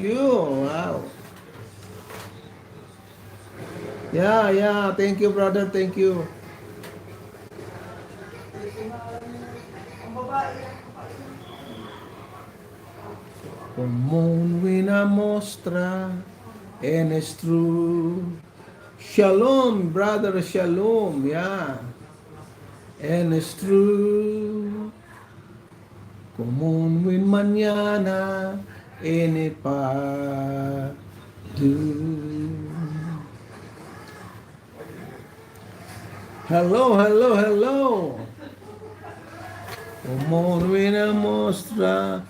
you. Wow. Yeah. Thank you, brother. Thank you. Comun una mostra, and it's true. Shalom, brother. Shalom. Yeah. And it's true. Como un mañana en el padu. Hello. Como una mostra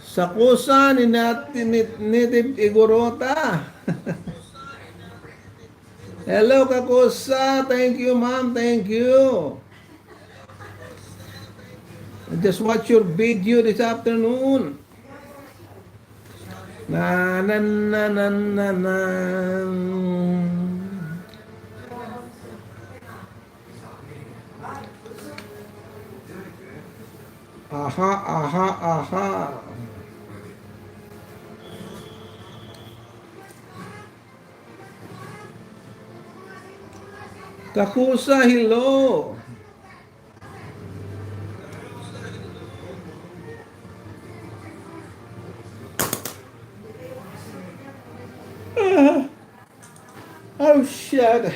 sa kusa ni native Igorota. Hello, Kakusa. Thank you, ma'am. Thank you. I just watch your video this afternoon. Na. Aha. Kakusa, hello. Oh shit.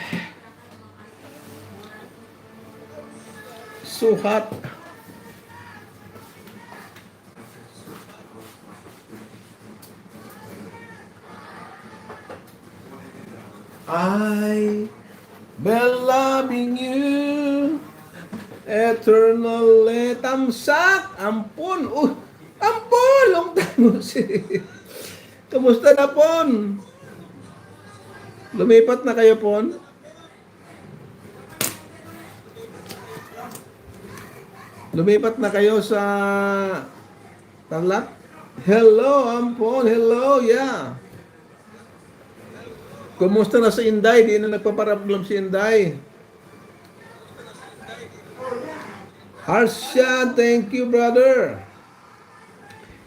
So hot. I been loving you eternally. Tamsak. Ampun. Ampun. Long time no see. Kamusta na, Pon? Lumipat na kayo, Pon? Lumipat na kayo sa Tarlac? Hello, Ampon. Hello, yeah. Kumusta na sa Inday? Di na nagpaparablam si Inday. Harsha, thank you, brother.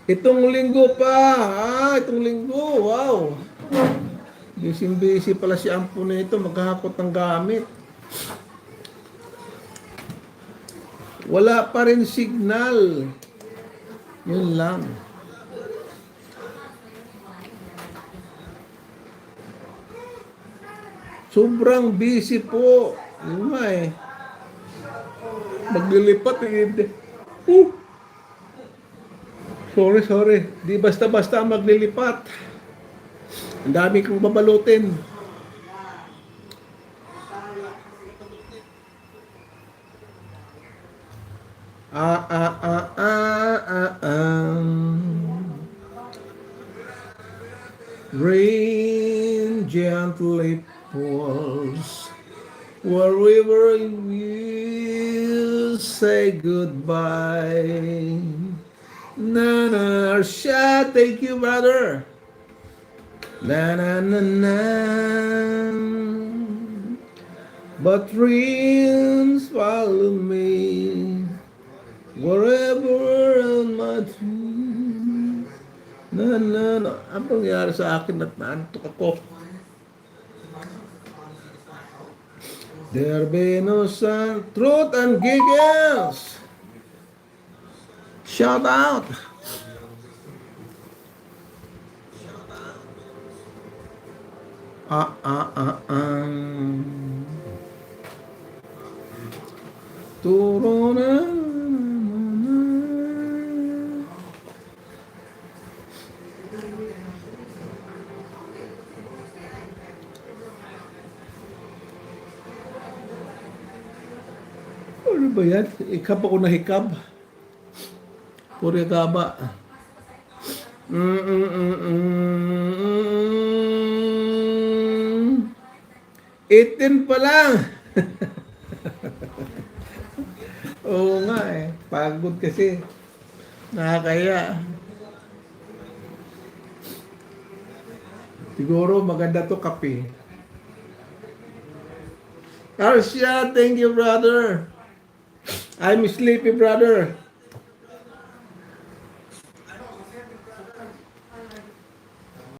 Itong linggo pa. Itong linggo. Wow. Busy pala si Ampon na ito. Maghahakot ng gamit. Wala pa rin signal. Yun lang. Sobrang busy po. Yun nga eh. Maglilipat eh. Sorry. Di basta-basta maglilipat. Ang dami kong babalutin. Rain gently falls wherever you say goodbye. Na, Arsha, thank you, brother. Na. But rains follow me wherever on my dream. Na. Ano nangyari sa akin at naantok ako? There be no sun, truth and giggles. Shout out. Turo na. Ano ba yan? Ikab ako na hikab. Puri gaba. 18 pa lang. Oo nga eh. Pagod kasi. Nakakaya. Siguro maganda to kape. Arsha, thank you, brother. I'm sleepy, brother.